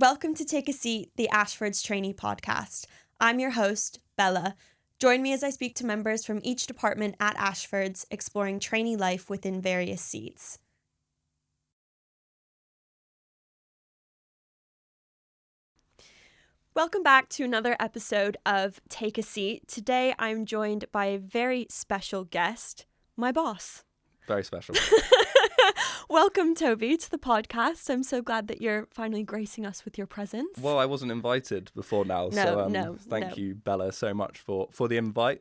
Welcome to Take a Seat, the Ashfords trainee podcast. I'm your host, Bella. Join me as I speak to members from each department at Ashfords, exploring trainee life within various seats. Welcome back to another episode of Take a Seat. Today I'm joined by a very special guest, my boss. Very special. Welcome, Toby, to the podcast. I'm so glad that you're finally gracing us with your presence. Well, I wasn't invited before now, thank you, Bella, so much for the invite.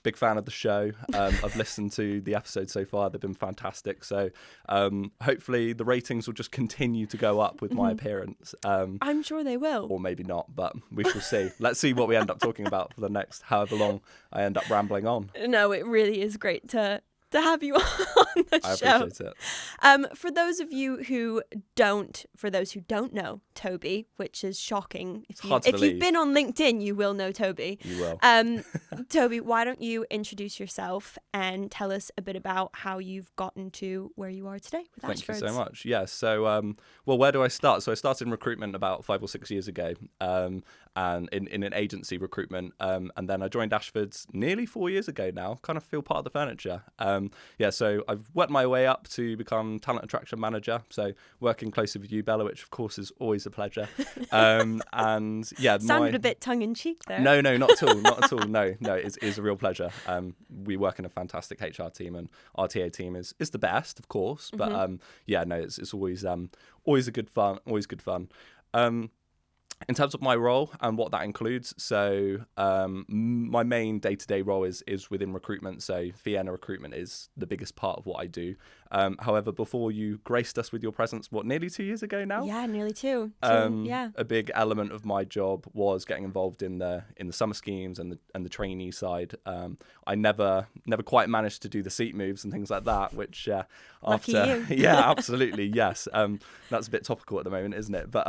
Big fan of the show. I've listened to the episodes so far. They've been fantastic. So hopefully the ratings will just continue to go up with my appearance. I'm sure they will. Or maybe not, but we shall see. Let's see what we end up talking about for the next however long I end up rambling on. No, it really is great to have you on the show. I appreciate it. For those who don't know Toby, which is shocking. If you've been on LinkedIn, you will know Toby. You will. Toby, why don't you introduce yourself and tell us a bit about how you've gotten to where you are today with Ashfords? Thank you so much. Yeah, so, where do I start? So I started in recruitment about 5 or 6 years ago, and in an agency recruitment, and then I joined Ashfords nearly 4 years ago now, kind of feel part of the furniture. So I've worked my way up to become talent attraction manager, so working closely with you, Bella, which of course is always a pleasure. And yeah, sounded a bit tongue-in-cheek there. No, not at all. No, it's a real pleasure. We work in a fantastic HR team, and our TA team is the best, of course, but it's always good fun. In terms of my role and what that includes, so my main day-to-day role is within recruitment, so Vienna recruitment is the biggest part of what I do. However, before you graced us with your presence, nearly 2 years ago now? Yeah, nearly two. A big element of my job was getting involved in the summer schemes and the trainee side. I never quite managed to do the seat moves and things like that, which Lucky you. Yeah, absolutely, yes. That's a bit topical at the moment, isn't it? But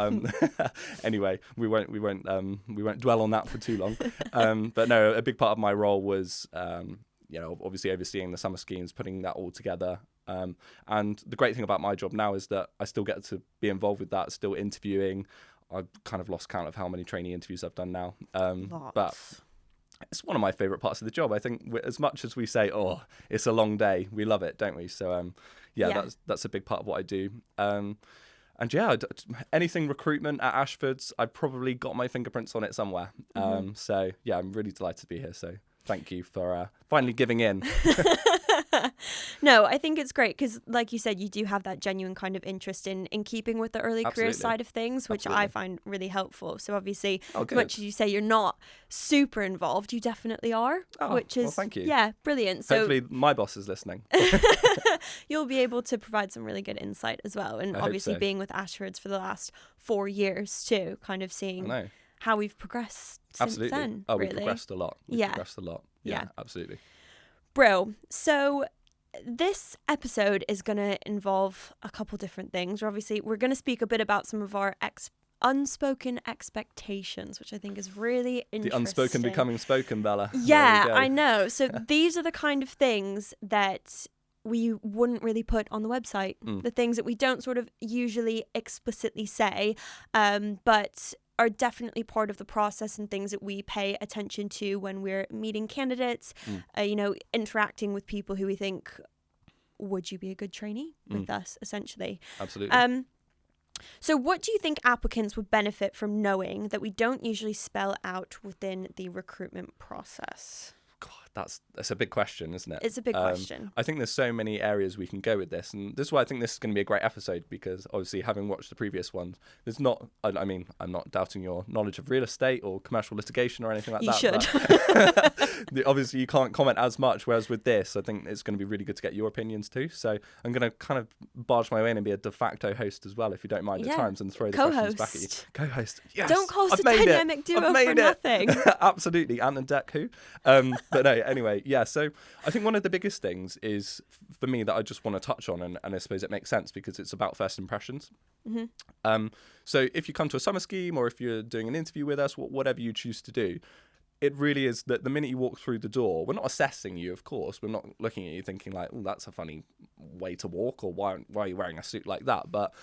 anyway, we won't dwell on that for too long. But no, a big part of my role was obviously overseeing the summer schemes, putting that all together. And the great thing about my job now is that I still get to be involved with that, still interviewing. I've kind of lost count of how many trainee interviews I've done now. But it's one of my favourite parts of the job. I think as much as we say, oh, it's a long day, we love it, don't we? So that's a big part of what I do. And yeah, anything recruitment at Ashfords, I've probably got my fingerprints on it somewhere. So yeah, I'm really delighted to be here. So thank you for finally giving in. No, I think it's great because, like you said, you do have that genuine kind of interest in keeping with the early career side of things, which I find really helpful. So obviously, as much as you say you're not super involved, you definitely are, which is, thank you. Yeah, brilliant. So hopefully my boss is listening. You'll be able to provide some really good insight as well. And obviously being with Ashfords for the last 4 years too, kind of seeing how we've progressed since then. Oh, really. We've progressed a lot. Progressed a lot. Yeah, absolutely. Bro, so this episode is going to involve a couple different things. We're going to speak a bit about some of our unspoken expectations, which I think is really interesting. The unspoken becoming spoken, Bella. Yeah, I know. So these are the kind of things that we wouldn't really put on the website. The things that we don't sort of usually explicitly say, but are definitely part of the process and things that we pay attention to when we're meeting candidates, interacting with people who we think, would you be a good trainee with us, essentially? Absolutely. So what do you think applicants would benefit from knowing that we don't usually spell out within the recruitment process? God, that's a big question, isn't it? It's a big question. I think there's so many areas we can go with this, and this is why I think this is going to be a great episode, because obviously having watched the previous ones, I'm not doubting your knowledge of real estate or commercial litigation or anything like that. You should. Obviously you can't comment as much, whereas with this, I think it's going to be really good to get your opinions too. So I'm going to kind of barge my way in and be a de facto host as well, if you don't mind at times, and throw the questions back at you. Co-host. Yes. Don't cause a dynamic duo for nothing. Absolutely. Ant and Dec who? But no, anyway, yeah, so I think one of the biggest things is, for me, that I just want to touch on, and I suppose it makes sense because it's about first impressions. So if you come to a summer scheme or if you're doing an interview with us, whatever you choose to do, it really is that the minute you walk through the door, we're not assessing you, of course. We're not looking at you thinking like, oh, that's a funny way to walk, or why are you wearing a suit like that? But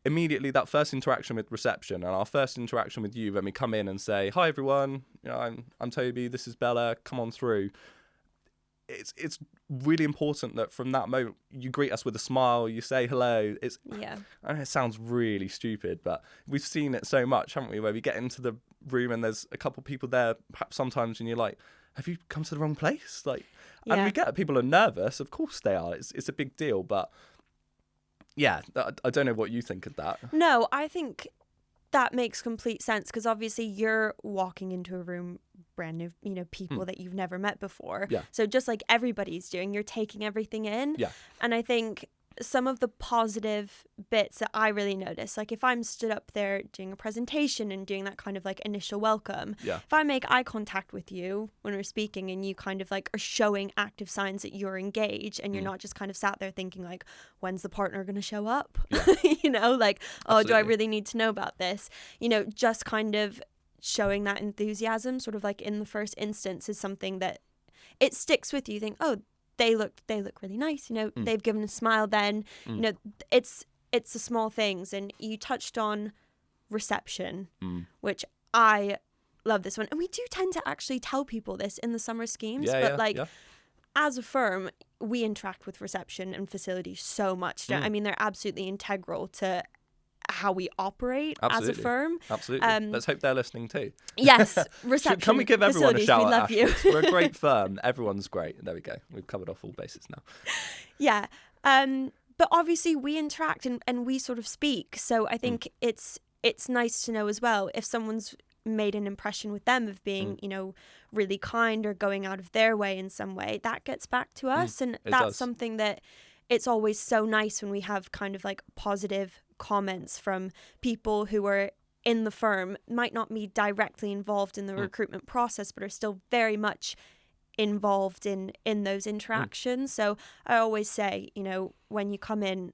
immediately that first interaction with reception and our first interaction with you when we come in and say, hi, everyone, I'm Toby, this is Bella, come on through. It's really important that from that moment you greet us with a smile, you say hello. I know it sounds really stupid, but we've seen it so much, haven't we, where we get into the room and there's a couple of people there perhaps sometimes and you're like, have you come to the wrong place? And we get people are nervous, of course they are, it's a big deal, but I don't know what you think of that. No, I think that makes complete sense, because obviously you're walking into a room brand new, people that you've never met before. Yeah. So just like everybody's doing, you're taking everything in. Yeah. And I think some of the positive bits that I really notice, like if I'm stood up there doing a presentation and doing that kind of like initial welcome, if I make eye contact with you when we're speaking and you kind of like are showing active signs that you're engaged and you're not just kind of sat there thinking like, when's the partner going to show up? Like, oh, Absolutely. Do I really need to know about this? Just kind of showing that enthusiasm sort of like in the first instance is something that it sticks with you. You think, oh, they look really nice, they've given a smile then, it's the small things. And you touched on reception, which I love this one. And we do tend to actually tell people this in the summer schemes, as a firm, we interact with reception and facilities so much. I mean, they're absolutely integral to how we operate as a firm. Absolutely. Let's hope they're listening too. Yes, reception. Can we give everyone a shout out? We're a great firm. Everyone's great. There we go. We've covered off all bases now. Yeah. But obviously we interact and we sort of speak. So I think it's nice to know as well if someone's made an impression with them of being, really kind or going out of their way in some way, that gets back to us. And that's something that it's always so nice when we have kind of like positive comments from people who are in the firm, might not be directly involved in the recruitment process, but are still very much involved in those interactions. So I always say, when you come in,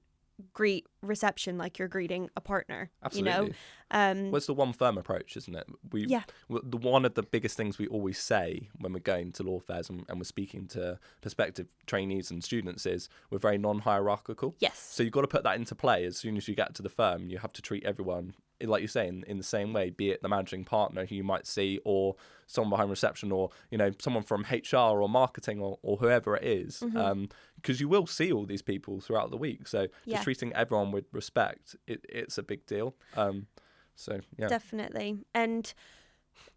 greet reception like you're greeting a partner. Absolutely. Well, it's the one firm approach, isn't it? One of the biggest things we always say when we're going to law fairs and we're speaking to prospective trainees and students is we're very non-hierarchical. Yes. So you've got to put that into play. As soon as you get to the firm, you have to treat everyone, like you say, in the same way, be it the managing partner who you might see, or someone behind reception, or someone from HR or marketing, or whoever it is, because you will see all these people throughout the week. So just treating everyone with respect, it's a big deal. Definitely. And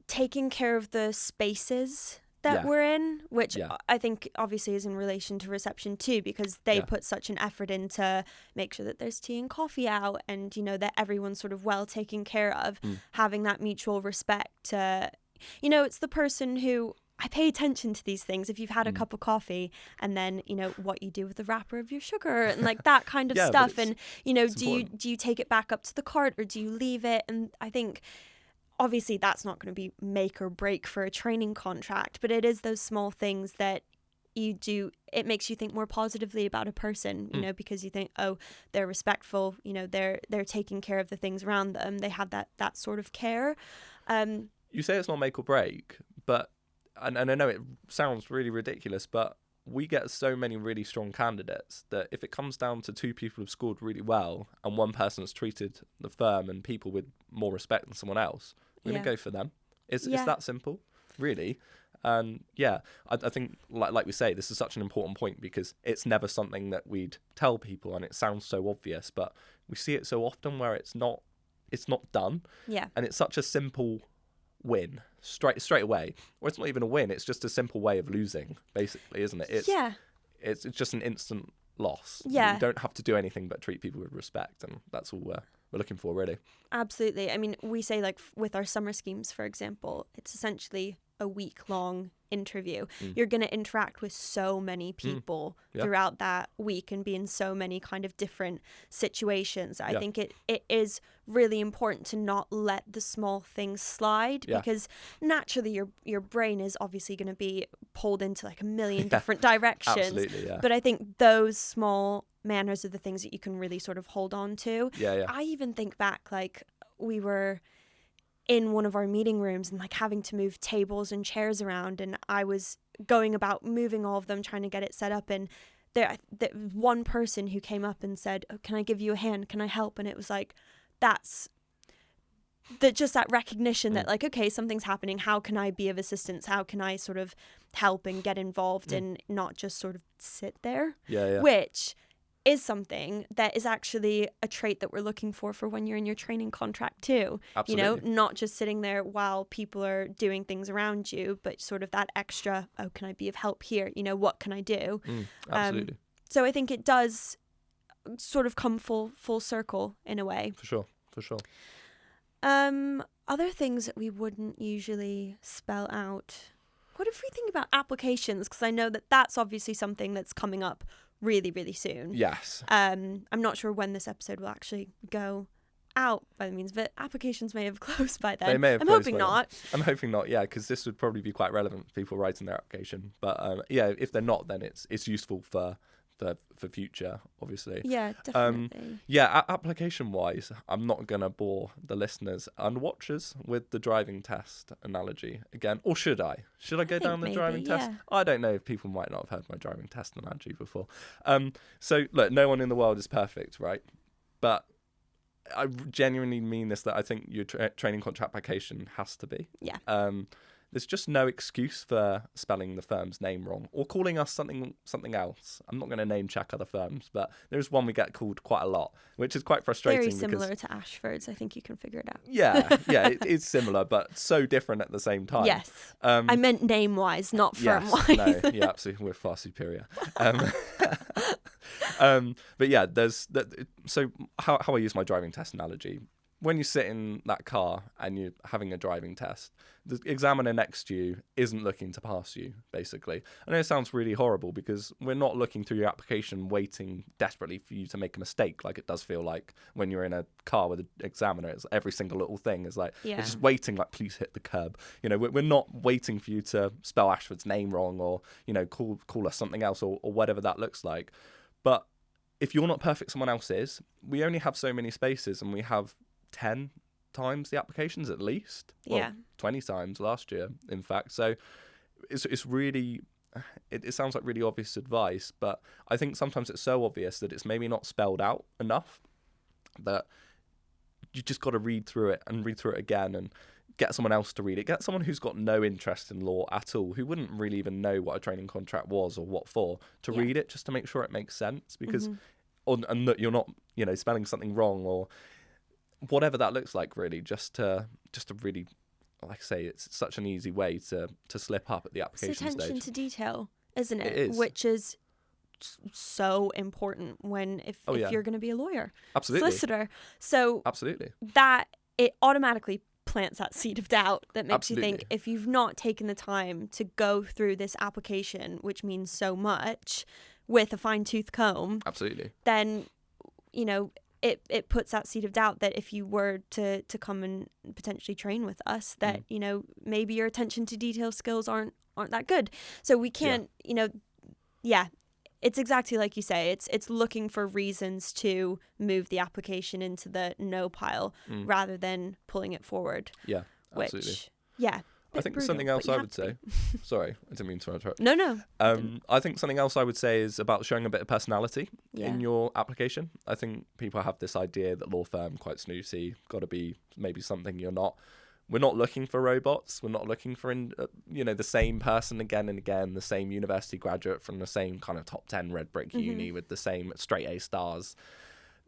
taking care of the spaces that we're in, which I think obviously is in relation to reception too, because they put such an effort in to make sure that there's tea and coffee out, and that everyone's sort of well taken care of, having that mutual respect. It's the person who, I pay attention to these things. If you've had a cup of coffee and then, what you do with the wrapper of your sugar and like that kind of stuff. And, do you take it back up to the cart or do you leave it? And I think obviously that's not going to be make or break for a training contract, but it is those small things that you do. It makes you think more positively about a person, because you think, oh, they're respectful, they're taking care of the things around them. They have that sort of care. You say it's not make or break, but and I know it sounds really ridiculous, but we get so many really strong candidates that if it comes down to two people who've scored really well and one person's treated the firm and people with more respect than someone else, we're going to go for them. It's that simple, really. And I think, like we say, this is such an important point because it's never something that we'd tell people, and it sounds so obvious, but we see it so often where it's not done. Yeah. And it's such a simple win straight away, or it's not even a win, it's just a simple way of losing, basically, isn't it? It's just an instant loss. You don't have to do anything but treat people with respect, and that's all we're looking for, really. Absolutely. I mean, we say, like, with our summer schemes, for example, it's essentially a week-long interview. You're going to interact with so many people throughout that week and be in so many kind of different situations. I think it is really important to not let the small things slide, because naturally your brain is obviously going to be pulled into like a million different directions. Absolutely, But I think those small manners are the things that you can really sort of hold on to. I even think back, like, we were in one of our meeting rooms and like having to move tables and chairs around, and I was going about moving all of them, trying to get it set up, and there one person who came up and said, "Oh, can I give you a hand? Can I help?" And it was like, that's just that recognition that like, okay, something's happening. How can I be of assistance? How can I sort of help and get involved and not just sort of sit there? Yeah. Which is something that is actually a trait that we're looking for when you're in your training contract too. Absolutely. Not just sitting there while people are doing things around you, but sort of that extra, oh, can I be of help here? What can I do? Absolutely. So I think it does sort of come full circle in a way. For sure. Other things that we wouldn't usually spell out. What if we think about applications? Because I know that that's obviously something that's coming up really, really soon. Yes. I'm not sure when this episode will actually go out by the means, but applications may have closed by then. They may have I'm closed hoping by then. not. I'm hoping not, yeah, because this would probably be quite relevant for people writing their application. But yeah, if they're not, then it's useful for future, obviously. Yeah, definitely. Application-wise, I'm not going to bore the listeners and watchers with the driving test analogy again. Or should I? Should I go down the driving test? I don't know if people might not have heard my driving test analogy before. So, look, no one in the world is perfect, right? But I genuinely mean this, that I think your training contract application has to be. Yeah. There's just no excuse for spelling the firm's name wrong or calling us something else. I'm not going to name check other firms, but there's one we get called quite a lot, which is quite frustrating. Very similar to Ashfords. I think you can figure it out. Yeah, it is similar, but so different at the same time. Yes. I meant name-wise, not firm-wise. Yes, no, yeah, absolutely. We're far superior. But yeah, so how I use my driving test analogy. When you sit in that car and you're having a driving test, the examiner next to you isn't looking to pass you, basically. I know it sounds really horrible because we're not looking through your application waiting desperately for you to make a mistake, like it does feel like when you're in a car with an examiner. It's every single little thing is like, it's just waiting, like, please hit the curb. We're not waiting for you to spell Ashford's name wrong or, call us something else or whatever that looks like. But if you're not perfect, someone else is. We only have so many spaces and we have 10 times the applications at least. Well, 20 times last year, in fact. So it's really, it sounds like really obvious advice, but I think sometimes it's so obvious that it's maybe not spelled out enough, that you just got to read through it again and get someone else to read it. Get someone who's got no interest in law at all, who wouldn't really even know what a training contract was or what for, to read it just to make sure it makes sense, because and that you're not, spelling something wrong or whatever that looks like, really, just to really, like I say, it's such an easy way to slip up at the application stage. It's attention to detail, isn't it? It is. Which is so important if you're going to be a lawyer, absolutely, solicitor. So absolutely, that it automatically plants that seed of doubt that makes you think, if you've not taken the time to go through this application, which means so much, with a fine-tooth comb, absolutely, then it puts that seed of doubt that if you were to come and potentially train with us, that maybe your attention to detail skills aren't that good. So we can't it's exactly like you say. It's looking for reasons to move the application into the no pile rather than pulling it forward. Yeah, absolutely. Which I think something else I would say. Sorry, I didn't mean to interrupt. No. I think something else I would say is about showing a bit of personality in your application. I think people have this idea that law firm, quite snooty, got to be maybe something you're not. We're not looking for robots. We're not looking for the same person again and again, the same university graduate from the same kind of top 10 red brick uni with the same straight A stars.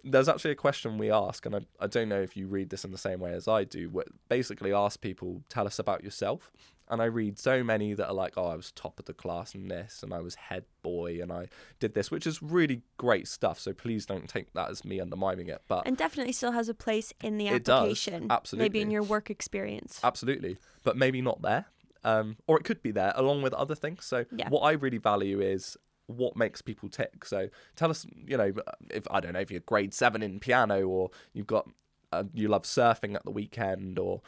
There's actually a question we ask, and I don't know if you read this in the same way as I do, where basically ask people, tell us about yourself. And I read so many that are like, I was top of the class in this, and I was head boy, and I did this, which is really great stuff. So please don't take that as me undermining it. And definitely still has a place in the application. It does, absolutely. Maybe in your work experience. Absolutely. But maybe not there. Or it could be there along with other things. So what I really value is what makes people tick. So tell us, if you're grade 7 in piano, or you've got you love surfing at the weekend, or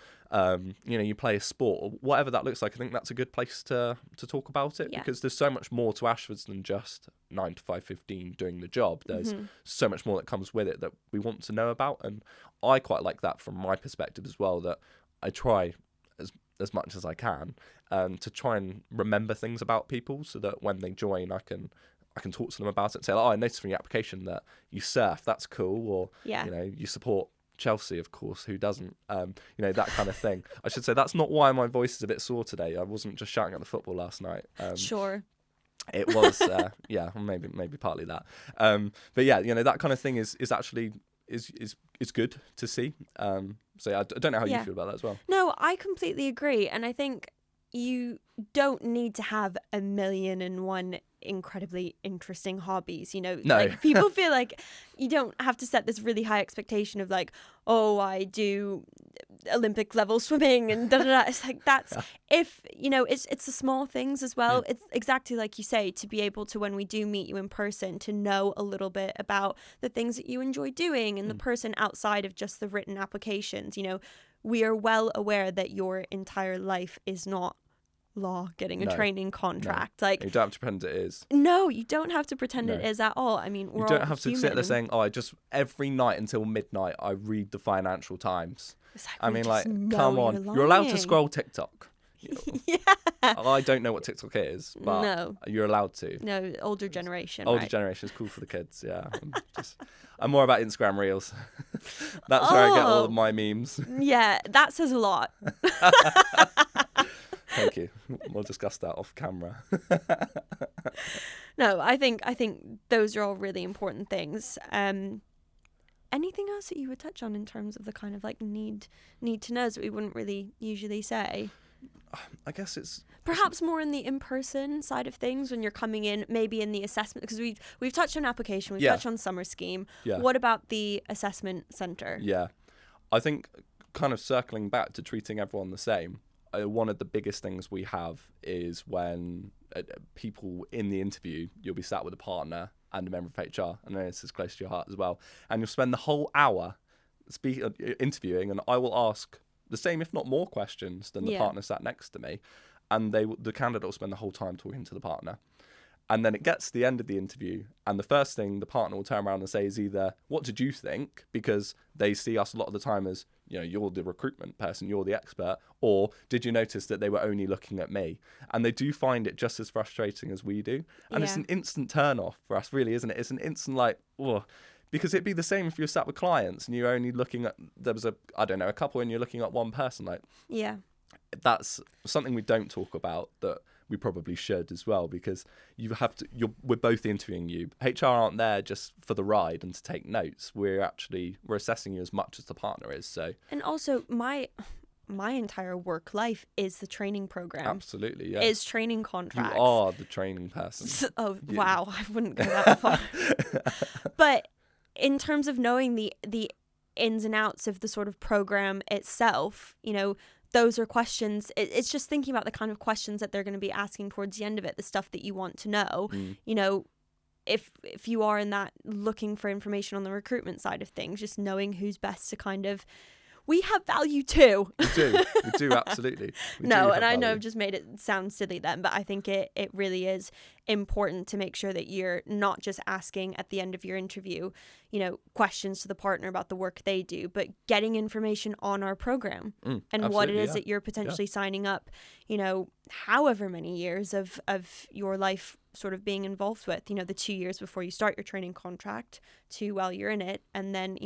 you play a sport, or whatever that looks like. I think that's a good place to talk about it, because there's so much more to Ashfords than just 9 to 5:15 doing the job. There's so much more that comes with it that we want to know about, and I quite like that from my perspective as well, that I try as much as I can to try and remember things about people, so that when they join, I can talk to them about it and say, I noticed from your application that you surf, that's cool, or you support Chelsea, of course, who doesn't, that kind of thing. I should say that's not why my voice is a bit sore today. I wasn't just shouting at the football last night. Sure. It was, maybe partly that. But yeah, that kind of thing is actually is good to see. So yeah, I don't know how you feel about that as well. No, I completely agree. And I think you don't need to have 1,000,001 incredibly interesting hobbies, No. Like, people feel like you don't have to set this really high expectation of like, oh, I do Olympic level swimming and da da da. It's like, that's if it's the small things as well. It's exactly like you say, to be able to, when we do meet you in person, to know a little bit about the things that you enjoy doing and the person outside of just the written applications. We are well aware that your entire life is not law, getting a training contract. No. Like, you don't have to pretend it is. No, you don't have to pretend it is at all. I mean, you don't have to sit there saying, I just every night until midnight I read the Financial Times. I mean, like, come on, you're allowed to scroll TikTok. Yeah. I don't know what TikTok is, but you're allowed to. No, older generation. Older generation is cool for the kids. Yeah, I'm more about Instagram Reels. That's where I get all of my memes. Yeah, that says a lot. Thank you. We'll discuss that off camera. No, I think those are all really important things. Anything else that you would touch on in terms of the kind of like need to knows that we wouldn't really usually say? I guess it's perhaps more in the in-person side of things when you're coming in, maybe in the assessment, because we've touched on application, we've touched on summer scheme. Yeah. What about the assessment centre? Yeah, I think kind of circling back to treating everyone the same. One of the biggest things we have is when people in the interview, you'll be sat with a partner and a member of HR, and then it's as close to your heart as well. And you'll spend the whole hour interviewing, and I will ask the same, if not more, questions than the partner sat next to me. And the candidate will spend the whole time talking to the partner. And then it gets to the end of the interview, and the first thing the partner will turn around and say is either, what did you think? Because they see us a lot of the time as, you're the recruitment person, you're the expert, or did you notice that they were only looking at me? And they do find it just as frustrating as we do. And it's an instant turn off for us, really, isn't it? It's an instant because it'd be the same if you're sat with clients and you're only looking at, there was a couple and you're looking at one person. That's something we don't talk about that we probably should as well, because we're both interviewing you. HR aren't there just for the ride and to take notes. We're assessing you as much as the partner is. So, and also my entire work life is the training program. Absolutely, yeah. Is training contracts. You are the training person. Wow, I wouldn't go that far. But in terms of knowing the ins and outs of the sort of program itself, those are questions. It's just thinking about the kind of questions that they're going to be asking towards the end of it, the stuff that you want to know. If you are in that looking for information on the recruitment side of things, just knowing who's best to kind of, we have value too. We do, absolutely. I know I've just made it sound silly then, but I think it really is important to make sure that you're not just asking at the end of your interview, questions to the partner about the work they do, but getting information on our program and what it is that you're potentially signing up, however many years of your life sort of being involved with, the 2 years before you start your training contract to while you're in it, and then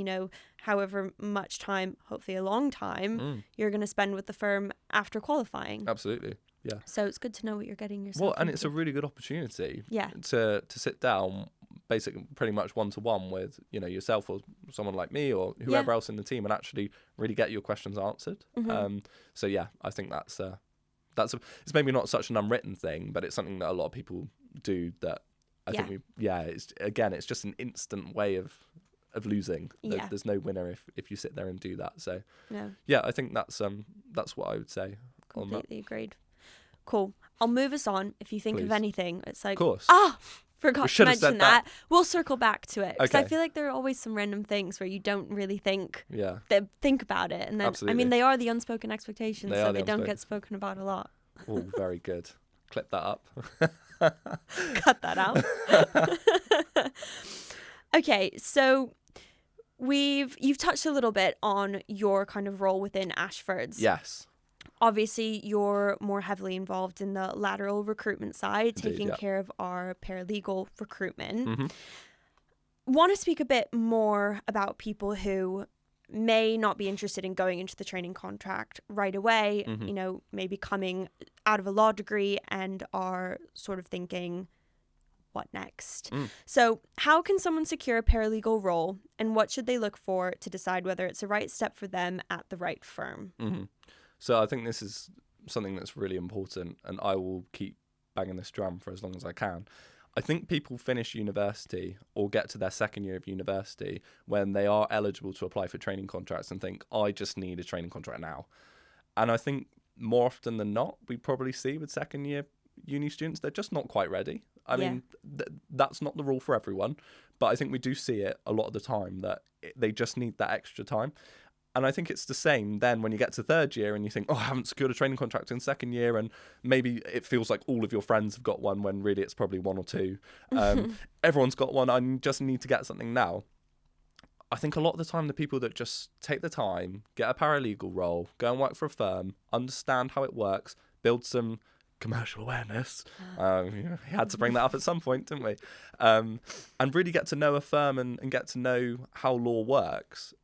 however much time, hopefully a long time, you're going to spend with the firm after qualifying. Absolutely. Yeah. So it's good to know what you're getting yourself and into. it's a really good opportunity to sit down basically pretty much one-to-one with yourself or someone like me or whoever else in the team, and actually really get your questions answered. So yeah, I think that's it's maybe not such an unwritten thing, but it's something that a lot of people do that I think it's just an instant way of losing. There's no winner if you sit there and do that. So I think that's what I would say. Completely agreed. Cool. I'll move us on. If you think of anything, it's like, of course. Forgot to mention that. We'll circle back to it, because I feel like there are always some random things where you don't really think about it, and then they are the unspoken expectations, so they don't get spoken about a lot. Oh, very good. Clip that up. Cut that out. Okay, so You've touched a little bit on your kind of role within Ashfords. Yes. Obviously, you're more heavily involved in the lateral recruitment side, Indeed, taking yeah. care of our paralegal recruitment. Mm-hmm. Want to speak a bit more about people who may not be interested in going into the training contract right away, Mm-hmm. you know, maybe coming out of a law degree and are sort of thinking, what next? So how can someone secure a paralegal role, and what should they look for to decide whether it's the right step for them at the right firm? Mm-hmm. So I think this is something that's really important, and I will keep banging this drum for as long as I can. I think people finish university or get to their second year of university when they are eligible to apply for training contracts and think, I just need a training contract now. And I think more often than not, we probably see with second year uni students, they're just not quite ready. I mean, that's not the rule for everyone, but I think we do see it a lot of the time that they just need that extra time. And I think it's the same then when you get to third year and you think, oh, I haven't secured a training contract in second year, and maybe it feels like all of your friends have got one when really it's probably one or two. Everyone's got one, I just need to get something now. I think a lot of the time the people that just take the time, get a paralegal role, go and work for a firm, understand how it works, build some commercial awareness. We had to bring that up at some point, didn't we? And really get to know a firm and get to know how law works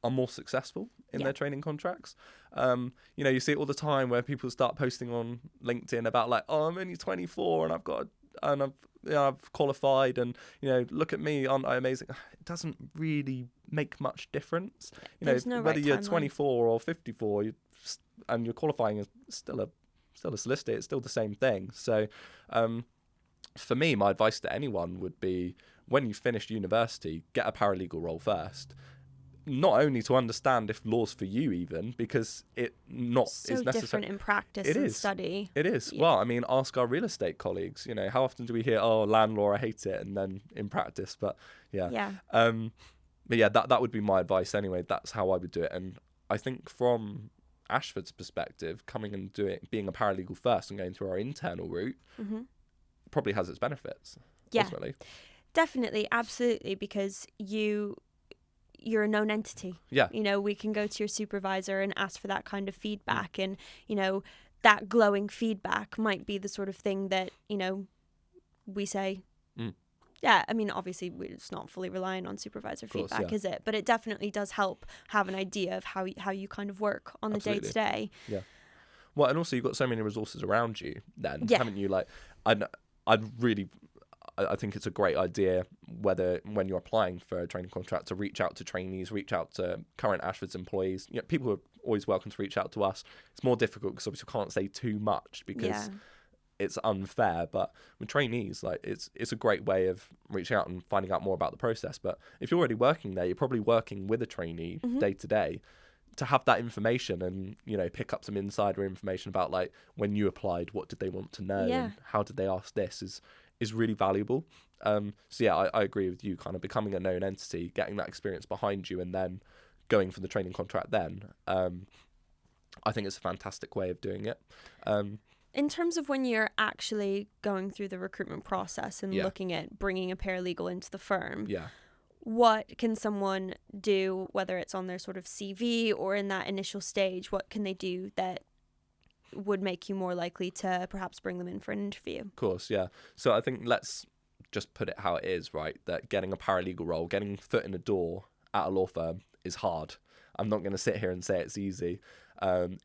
are more successful in their training contracts. You see it all the time where people start posting on LinkedIn about like, oh, I'm only 24 and I've qualified, and look at me, aren't I amazing? It doesn't really make much difference. No whether right you're timeline. 24 or 54, and you're qualifying is still a solicitor. It's still the same thing. So, for me, my advice to anyone would be, when you've finished university, get a paralegal role first. Not only to understand if law's for you, even because is necessary. Different in practice It and is. study. It is. Yeah. Well, I mean, ask our real estate colleagues. How often do we hear, "Oh, land law, I hate it," and then in practice, but yeah. But yeah, that would be my advice anyway. That's how I would do it. And I think from Ashford's perspective, coming and being a paralegal first and going through our internal route probably has its benefits. Yeah. Ultimately. Definitely, absolutely, because you're a known entity. Yeah. We can go to your supervisor and ask for that kind of feedback, and that glowing feedback might be the sort of thing that we say. Yeah, I mean, obviously, it's not fully relying on supervisor feedback, is it? But it definitely does help have an idea of how you kind think work on the day to day. Yeah. Well, and also you've got so many resources around you then, haven't you? Like, I think it's a great idea when you're applying for a training contract to reach out to trainees, reach out to current Ashfords employees. People are always welcome to reach out to us. It's more difficult because obviously we can't say too much because it's unfair. But with trainees, like it's a great way of reaching out and finding out more about the process. But if you're already working there, you're probably working with a trainee day to day. To have that information and pick up some insider information about like when you applied, what did they want to know, and how did they ask this is really valuable. So yeah, I agree with you. Kind of becoming a known entity, getting that experience behind you, and then going for the training contract. Then I think it's a fantastic way of doing it. In terms of when you're actually going through the recruitment process and looking at bringing a paralegal into the firm, what can someone do, whether it's on their sort of CV or in that initial stage? What can they do that would make you more likely to perhaps bring them in for an interview? Of course, yeah. So I think let's just put it how it is, right? That getting a paralegal role, getting foot in the door at a law firm is hard. I'm not going to sit here and say it's easy.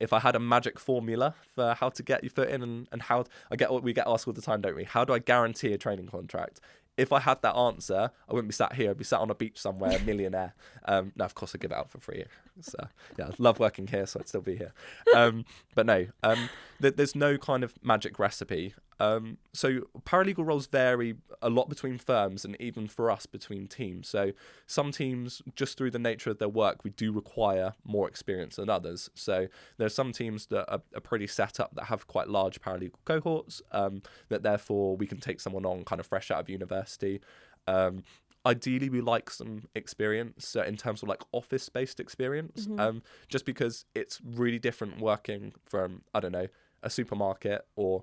If I had a magic formula for how to get your foot in and how we get asked all the time, don't we? How do I guarantee a training contract? If I had that answer, I wouldn't be sat here. I'd be sat on a beach somewhere, a millionaire. No, of course, I'd give it out for free. So, yeah, I love working here, so I'd still be here. But no, there's no kind of magic recipe. So paralegal roles vary a lot between firms and even for us between teams. So some teams, just through the nature of their work, we do require more experience than others. So there are some teams that are pretty set up that have quite large paralegal cohorts, that therefore we can take someone on kind of fresh out of university. Ideally, we like some experience in terms of like office-based experience, just because it's really different working from, I don't know, a supermarket or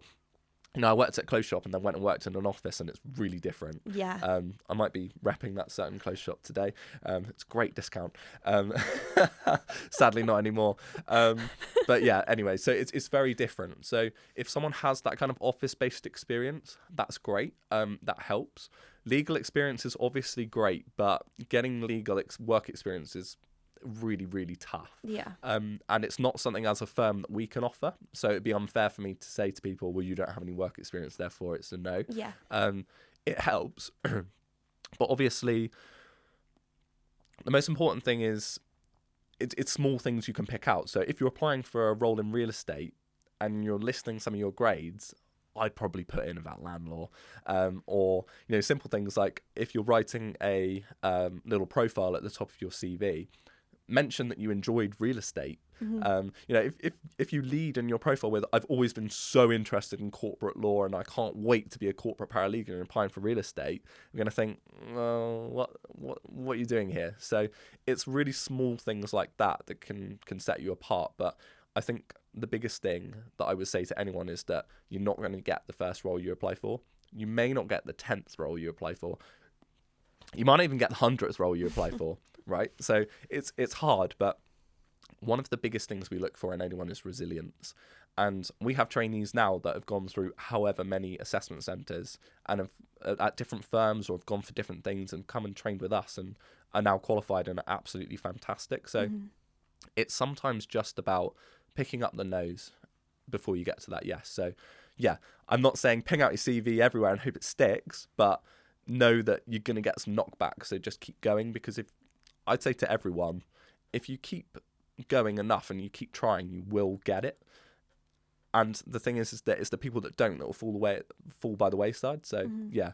I worked at a clothes shop and then went and worked in an office, and it's really different. Yeah. I might be repping that certain clothes shop today. It's a great discount. Sadly, not anymore. But yeah, anyway, so it's very different. So if someone has that kind of office-based experience, that's great. That helps. Legal experience is obviously great, but getting legal work experience is really, really tough. Yeah. And it's not something as a firm that we can offer. So it'd be unfair for me to say to people, well, you don't have any work experience, therefore it's a no. Yeah. It helps. But obviously, the most important thing is it's small things you can pick out. So if you're applying for a role in real estate and you're listing some of your grades, I'd probably put in about land law, or simple things like if you're writing a little profile at the top of your CV, mention that you enjoyed real estate. Mm-hmm. If you lead in your profile with I've always been so interested in corporate law and I can't wait to be a corporate paralegal and applying for real estate, I'm going to think, well, what are you doing here? So it's really small things like that can set you apart. But I think the biggest thing that I would say to anyone is that you're not going to get the first role you apply for. You may not get the 10th role you apply for. You might not even get the 100th role you apply for, right? So it's hard, but one of the biggest things we look for in anyone is resilience. And we have trainees now that have gone through however many assessment centres and have at different firms or have gone for different things and come and trained with us and are now qualified and are absolutely fantastic. So it's sometimes just about picking up the nose before you get to that yes. So yeah, I'm not saying ping out your CV everywhere and hope it sticks, but know that you're going to get some knockbacks. So just keep going, because if I'd say to everyone, if you keep going enough and you keep trying, you will get it. And the thing is that it's the people that don't that will fall by the wayside. So yeah.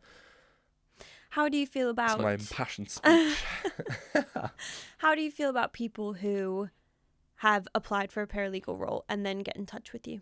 How do you feel about... That's my impassioned speech. How do you feel about people who have applied for a paralegal role and then get in touch with you?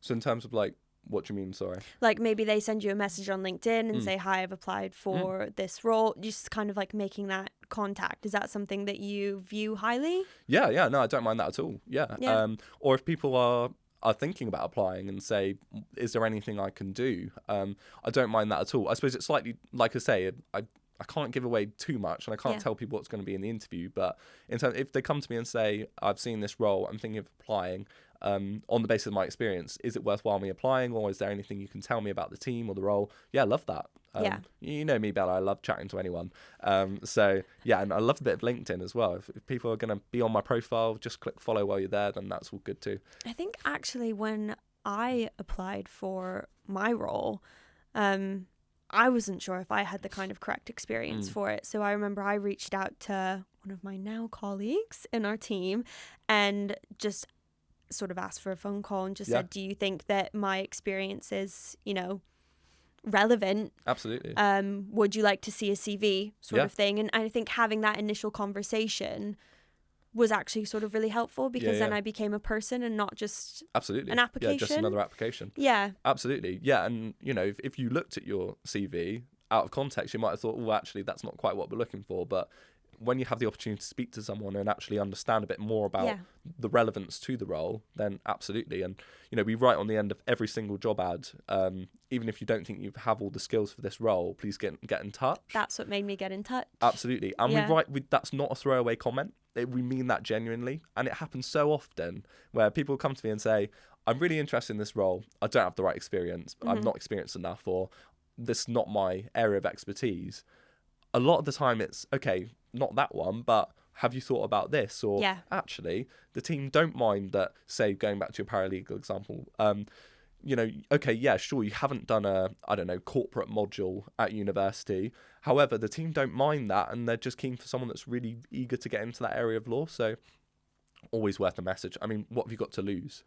So in terms of like, what do you mean, sorry? Like maybe they send you a message on LinkedIn and say, hi, I've applied for this role. Just kind of like making that contact. Is that something that you view highly? Yeah, no, I don't mind that at all. Yeah. Or if people are thinking about applying and say, is there anything I can do? I don't mind that at all. I suppose it's slightly, like I say, I can't give away too much and I can't tell people what's going to be in the interview. But if they come to me and say, I've seen this role, I'm thinking of applying, on the basis of my experience, is it worthwhile me applying, or is there anything you can tell me about the team or the role? Yeah, I love that. You know me, Bella, I love chatting to anyone. So yeah, and I love a bit of LinkedIn as well. If people are going to be on my profile, just click follow while you're there, then that's all good too. I think actually when I applied for my role, I wasn't sure if I had the kind of correct experience for it. So I remember I reached out to one of my now colleagues in our team and just sort of asked for a phone call and just said, do you think that my experience is, relevant? Absolutely. Would you like to see a CV sort of thing? And I think having that initial conversation was actually sort of really helpful, because then I became a person and not just an application. Yeah, just another application. Yeah. Absolutely. Yeah, and if you looked at your CV out of context, you might have thought, well, actually, that's not quite what we're looking for. But when you have the opportunity to speak to someone and actually understand a bit more about the relevance to the role, then absolutely. And, we write on the end of every single job ad, even if you don't think you have all the skills for this role, please get in touch. That's what made me get in touch. Absolutely. And we write, that's not a throwaway comment. We mean that genuinely. And it happens so often where people come to me and say, I'm really interested in this role. I don't have the right experience. I'm not experienced enough, or this is not my area of expertise. A lot of the time it's, okay, not that one, but have you thought about this? Or actually, the team don't mind that, say, going back to your paralegal example, okay, yeah, sure, you haven't done a, corporate module at university. However, the team don't mind that, and they're just keen for someone that's really eager to get into that area of law. So always worth a message. I mean, what have you got to lose?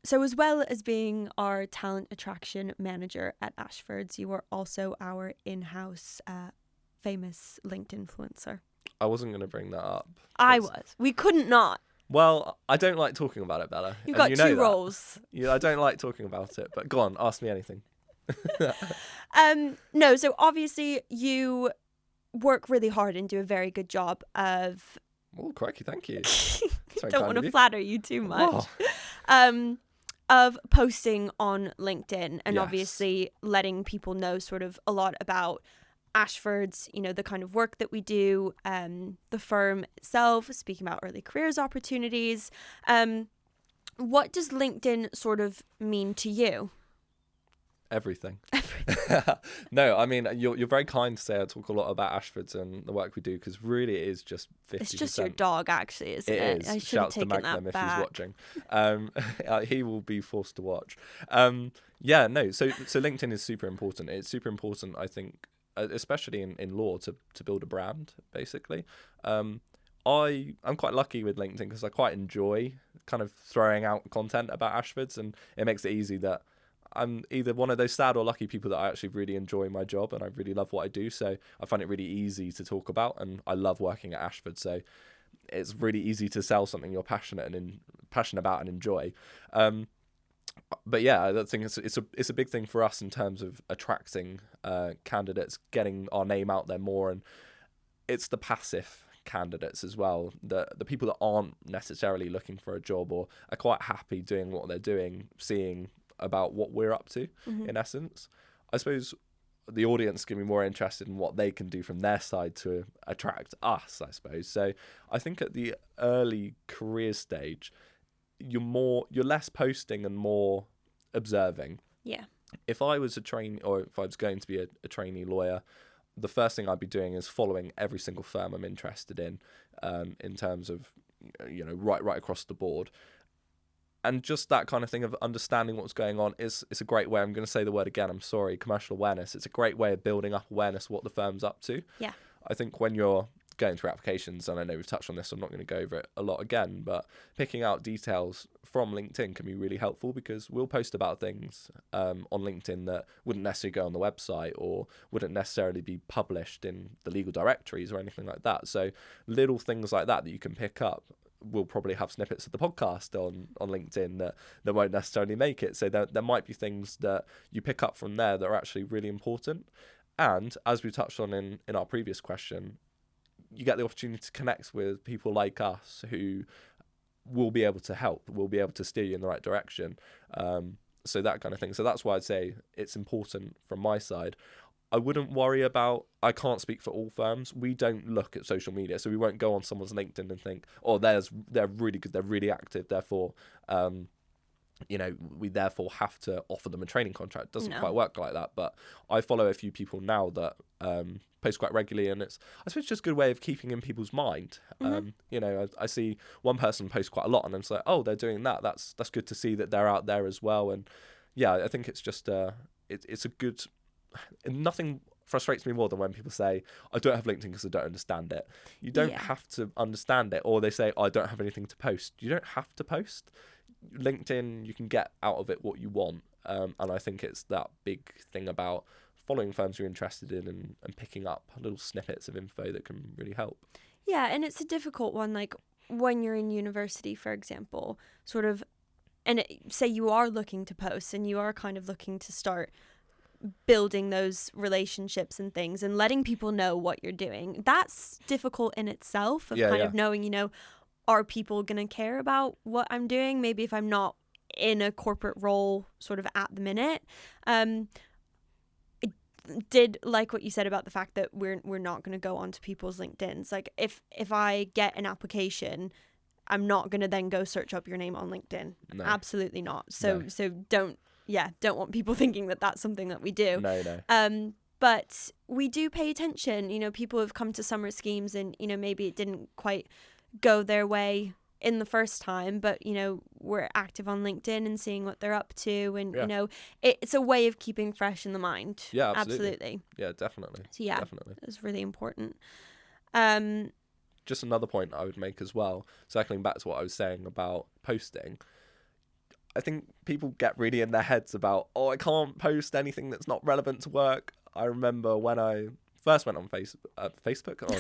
So as well as being our talent attraction manager at Ashfords, you are also our in-house famous LinkedIn influencer. I wasn't going to bring that up. I was. We couldn't not. Well, I don't like talking about it, Bella. You've got two roles. Yeah, I don't like talking about it, but go on, ask me anything. No, so obviously you work really hard and do a very good job of... Oh, crikey, thank you. I don't want to flatter you too much. Oh. of posting on LinkedIn and Yes. obviously letting people know sort of a lot about Ashfords, you know, the kind of work that we do, the firm itself, speaking about early careers opportunities. What does LinkedIn sort of mean to you? Everything. No, I mean, you're very kind to say I talk a lot about Ashfords and the work we do, because really it is just 50%. It's just your dog, actually, isn't it? It is. I should have Shouts to taken Magnum that if back. he's watching. He will be forced to watch. Yeah, no. So LinkedIn is super important. It's super important, I think, especially in law, to build a brand, basically. I'm quite lucky with LinkedIn because I quite enjoy kind of throwing out content about Ashfords, and it makes it easy that I'm either one of those sad or lucky people that I actually really enjoy my job and I really love what I do. So I find it really easy to talk about, and I love working at Ashford. So it's really easy to sell something you're passionate about and enjoy. But yeah, I think it's a big thing for us in terms of attracting candidates, getting our name out there more, and it's the passive candidates as well, the people that aren't necessarily looking for a job or are quite happy doing what they're doing, seeing about what we're up to. In essence, I suppose the audience can be more interested in what they can do from their side to attract us, I suppose. So I think at the early career stage, you're less posting and more observing. Yeah. If I was a trainee, or if I was going to be a trainee lawyer, the first thing I'd be doing is following every single firm I'm interested in terms of, you know, right across the board. And just that kind of thing of understanding what's going on is a great way. I'm going to say the word again. I'm sorry. Commercial awareness. It's a great way of building up awareness of what the firm's up to. Yeah. I think when you're going through applications, and I know we've touched on this, so I'm not going to go over it a lot again, but picking out details from LinkedIn can be really helpful, because we'll post about things on LinkedIn that wouldn't necessarily go on the website or wouldn't necessarily be published in the legal directories or anything like that. So little things like that you can pick up. We'll probably have snippets of the podcast on LinkedIn that won't necessarily make it. So there might be things that you pick up from there that are actually really important. And as we touched on in our previous question, you get the opportunity to connect with people like us who will be able to help, will be able to steer you in the right direction. So that kind of thing. So that's why I'd say it's important from my side. I wouldn't worry about, I can't speak for all firms. We don't look at social media. So we won't go on someone's LinkedIn and think, oh, they're really good, they're really active, therefore, you know, we therefore have to offer them a training contract. It doesn't quite work like that. But I follow a few people now that post quite regularly, and it's, I suppose, just a good way of keeping in people's mind. You know, I see one person post quite a lot, and I'm just like, oh, they're doing that. That's good to see that they're out there as well. And yeah, I think it's just it's a good. Nothing frustrates me more than when people say, I don't have LinkedIn because I don't understand it. You don't have to understand it. Or they say, I don't have anything to post. You don't have to post. LinkedIn, you can get out of it what you want. And I think it's that big thing about following firms you're interested in and picking up little snippets of info that can really help. Yeah, and it's a difficult one, like when you're in university, for example, sort of, and say you are looking to post and you are kind of looking to start building those relationships and things and letting people know what you're doing. That's difficult in itself of of knowing, you know, are people going to care about what I'm doing? Maybe if I'm not in a corporate role sort of at the minute. I did like what you said about the fact that we're not going to go onto people's LinkedIns. Like if I get an application, I'm not going to then go search up your name on LinkedIn. No. Absolutely not. So don't want people thinking that that's something that we do. No. But we do pay attention. You know, people have come to summer schemes and, you know, maybe it didn't quite go their way in the first time, but, you know, we're active on LinkedIn and seeing what they're up to. And, you know, it's a way of keeping fresh in the mind. Yeah, absolutely. Yeah, definitely. So, yeah, definitely. It's really important. Just another point I would make as well, circling back to what I was saying about posting. I think people get really in their heads about, oh, I can't post anything that's not relevant to work. I remember when I first went on Facebook, on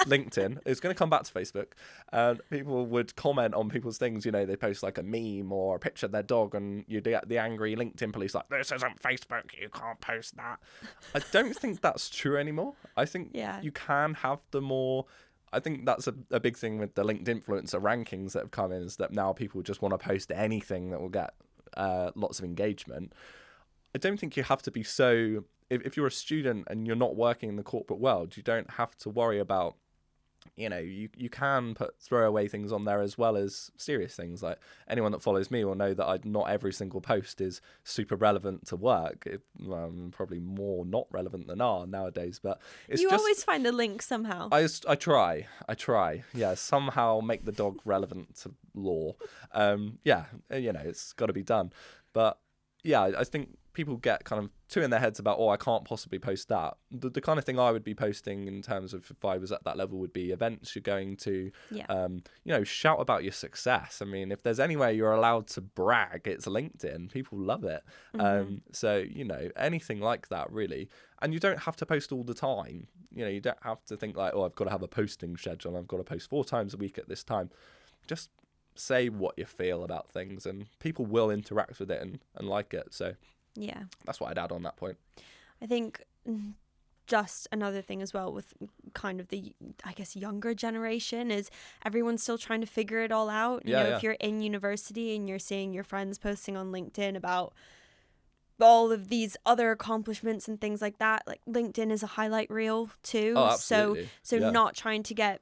LinkedIn. It's going to come back to Facebook. And people would comment on people's things. You know, they post like a meme or a picture of their dog, and you get the angry LinkedIn police like, this isn't Facebook, you can't post that. I don't think that's true anymore. I think you can have the more... I think that's a big thing with the LinkedIn influencer rankings that have come in, is that now people just want to post anything that will get lots of engagement. I don't think you have to be so... If you're a student and you're not working in the corporate world, you don't have to worry about, you know, you can put throwaway things on there as well as serious things. Like, anyone that follows me will know that not every single post is super relevant to work. Probably more not relevant than are nowadays, but it's you just... always find the link somehow. I try. Yeah, somehow make the dog relevant to law. Yeah, you know, it's got to be done. But yeah, I think people get kind of too in their heads about, I can't possibly post that. The kind of thing I would be posting in terms of if I was at that level would be events you're going to, you know, shout about your success. I mean, if there's anywhere you're allowed to brag, it's LinkedIn. People love it. So, you know, anything like that, really. And you don't have to post all the time. You know, you don't have to think like, I've got to have a posting schedule. I've got to post 4 times a week at this time. Just say what you feel about things and people will interact with it and like it. So yeah, that's what I'd add on that point. I think just another thing as well with kind of the, I guess, younger generation is everyone's still trying to figure it all out. You know, if you're in university and you're seeing your friends posting on LinkedIn about all of these other accomplishments and things like that, like LinkedIn is a highlight reel too. Oh, absolutely. So not trying to get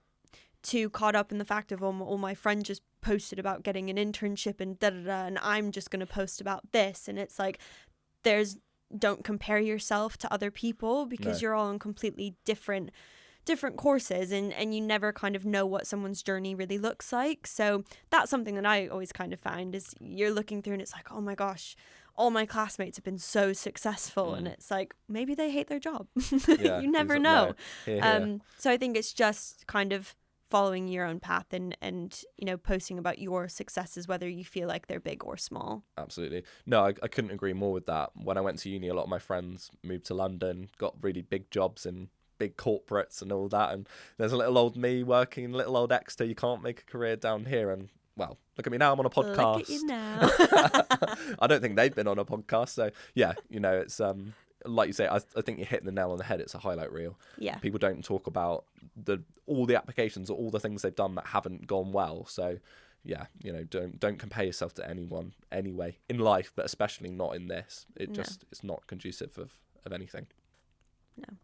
too caught up in the fact of, my friend just posted about getting an internship and and I'm just going to post about this. And it's like, don't compare yourself to other people because you're all in completely different courses and you never kind of know what someone's journey really looks like. So that's something that I always kind of find is you're looking through and it's like, oh my gosh, all my classmates have been so successful. And it's like, maybe they hate their job. You never know. So I think it's just kind of following your own path and you know, posting about your successes, whether you feel like they're big or small. Absolutely. No, I couldn't agree more with that. When I went to uni, a lot of my friends moved to London, got really big jobs in big corporates and all that. And there's a little old me working in little old Exeter. You can't make a career down here. And well, look at me now, I'm on a podcast. Look at you now. I don't think they've been on a podcast. So yeah, you know, it's like you say, I think you hit the nail on the head. It's a highlight reel. Yeah. People don't talk about all the applications or all the things they've done that haven't gone well. So yeah, you know, don't compare yourself to anyone anyway in life, but especially not in this. It's not conducive of anything. No.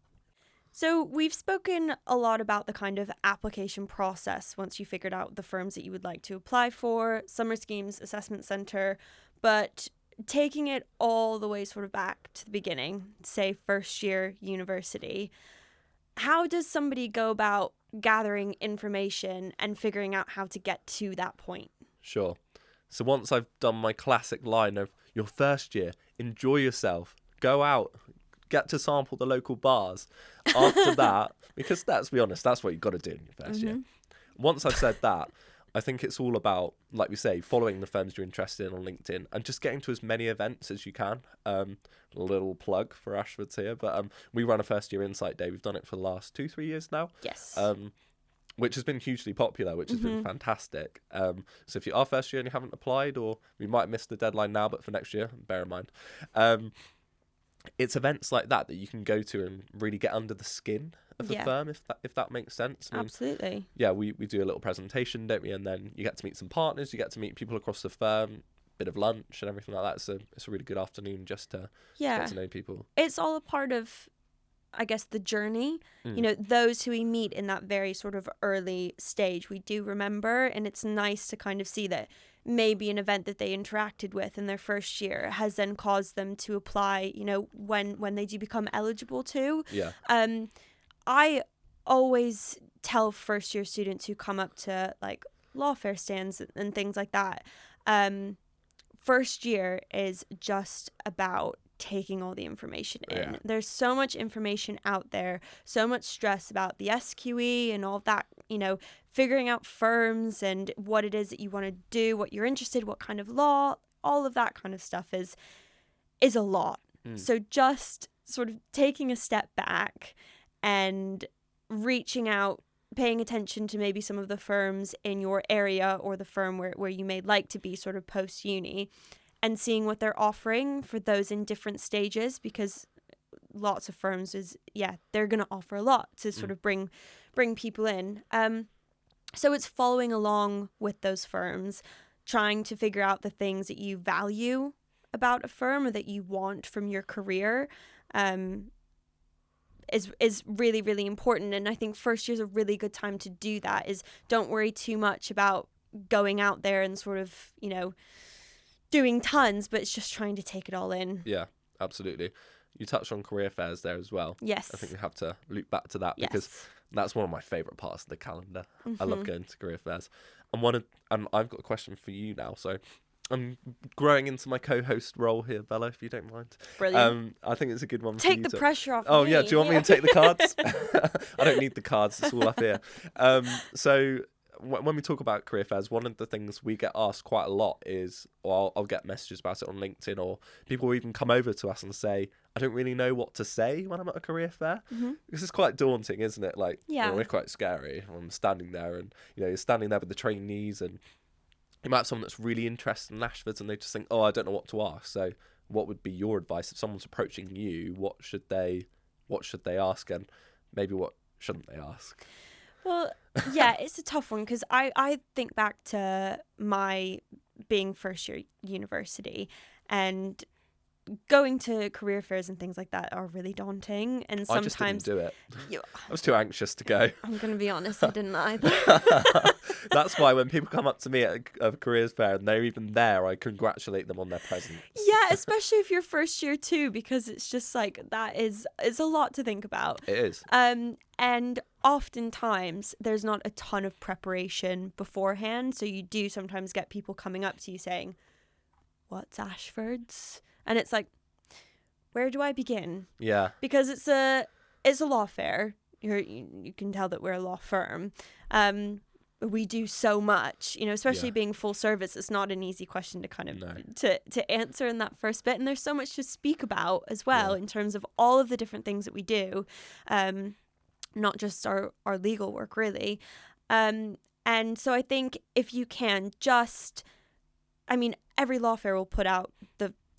So we've spoken a lot about the kind of application process once you figured out the firms that you would like to apply for, summer schemes, assessment centre, but taking it all the way sort of back to the beginning, say first year university, how does somebody go about gathering information and figuring out how to get to that point? Sure. So once I've done my classic line of your first year, enjoy yourself, go out, get to sample the local bars. After that, because let's be honest, that's what you've got to do in your first year. Once I've said that, I think it's all about, like we say, following the firms you're interested in on LinkedIn and just getting to as many events as you can. A little plug for Ashfords here, but we run a first year Insight Day. We've done it for the last 2-3 years now. Yes. Which has been hugely popular, which has been fantastic. So if you are first year and you haven't applied, or we might miss the deadline now, but for next year, bear in mind. It's events like that you can go to and really get under the skin of the firm, if that makes sense. I mean, absolutely. Yeah, we do a little presentation, don't we? And then you get to meet some partners, you get to meet people across the firm, bit of lunch and everything like that. So it's a really good afternoon just to get to know people. It's all a part of, I guess, the journey. You know, those who we meet in that very sort of early stage, we do remember, and it's nice to kind of see that maybe an event that they interacted with in their first year has then caused them to apply, you know, when they do become eligible to. Yeah. I always tell first year students who come up to like law fair stands and things like that, first year is just about taking all the information in. Yeah. There's so much information out there, so much stress about the SQE and all of that, you know, figuring out firms and what it is that you want to do, what you're interested, what kind of law, all of that kind of stuff is a lot. So just sort of taking a step back and reaching out, paying attention to maybe some of the firms in your area or the firm where you may like to be sort of post-uni, and seeing what they're offering for those in different stages, because lots of firms they're going to offer a lot to sort of bring people in. So it's following along with those firms, trying to figure out the things that you value about a firm or that you want from your career is really, really important. And I think first year's a really good time to do that. Is don't worry too much about going out there and sort of, doing tons, but it's just trying to take it all in. Yeah, absolutely. You touched on career fairs there as well. Yes. I think we have to loop back to that because that's one of my favourite parts of the calendar. I love going to career fairs. And I've got a question for you now. So I'm growing into my co-host role here, Bella, if you don't mind. Brilliant. I think it's a good one for Take you the pressure off Oh, me. yeah. Do you want me to take the cards? I don't need the cards. It's all up here. So when we talk about career fairs, one of the things we get asked quite a lot is, or I'll get messages about it on LinkedIn, or people will even come over to us and say, I don't really know what to say when I'm at a career fair. Because it's quite daunting, isn't it? Like, we're quite scary. I'm standing there and, you're standing there with the trainees, and you might have someone that's really interested in Ashfords and they just think, oh, I don't know what to ask. So what would be your advice if someone's approaching you? What should they ask, and maybe what shouldn't they ask? Well, yeah, it's a tough one because I think back to my being first year university, and going to career fairs and things like that are really daunting. And sometimes I just didn't do it. I was too anxious to go. I'm going to be honest, I didn't either. That's why when people come up to me at a careers fair and they're even there, I congratulate them on their presence. Yeah, especially if you're first year too, because it's just like it's a lot to think about. It is. And oftentimes there's not a ton of preparation beforehand, so you do sometimes get people coming up to you saying, "What's Ashfords?" And it's like, where do I begin? Yeah. Because it's a law fair. You can tell that we're a law firm. We do so much, especially being full service. It's not an easy question to kind of to answer in that first bit. And there's so much to speak about as well in terms of all of the different things that we do, not just our legal work really. And so I think if you can every law fair will put out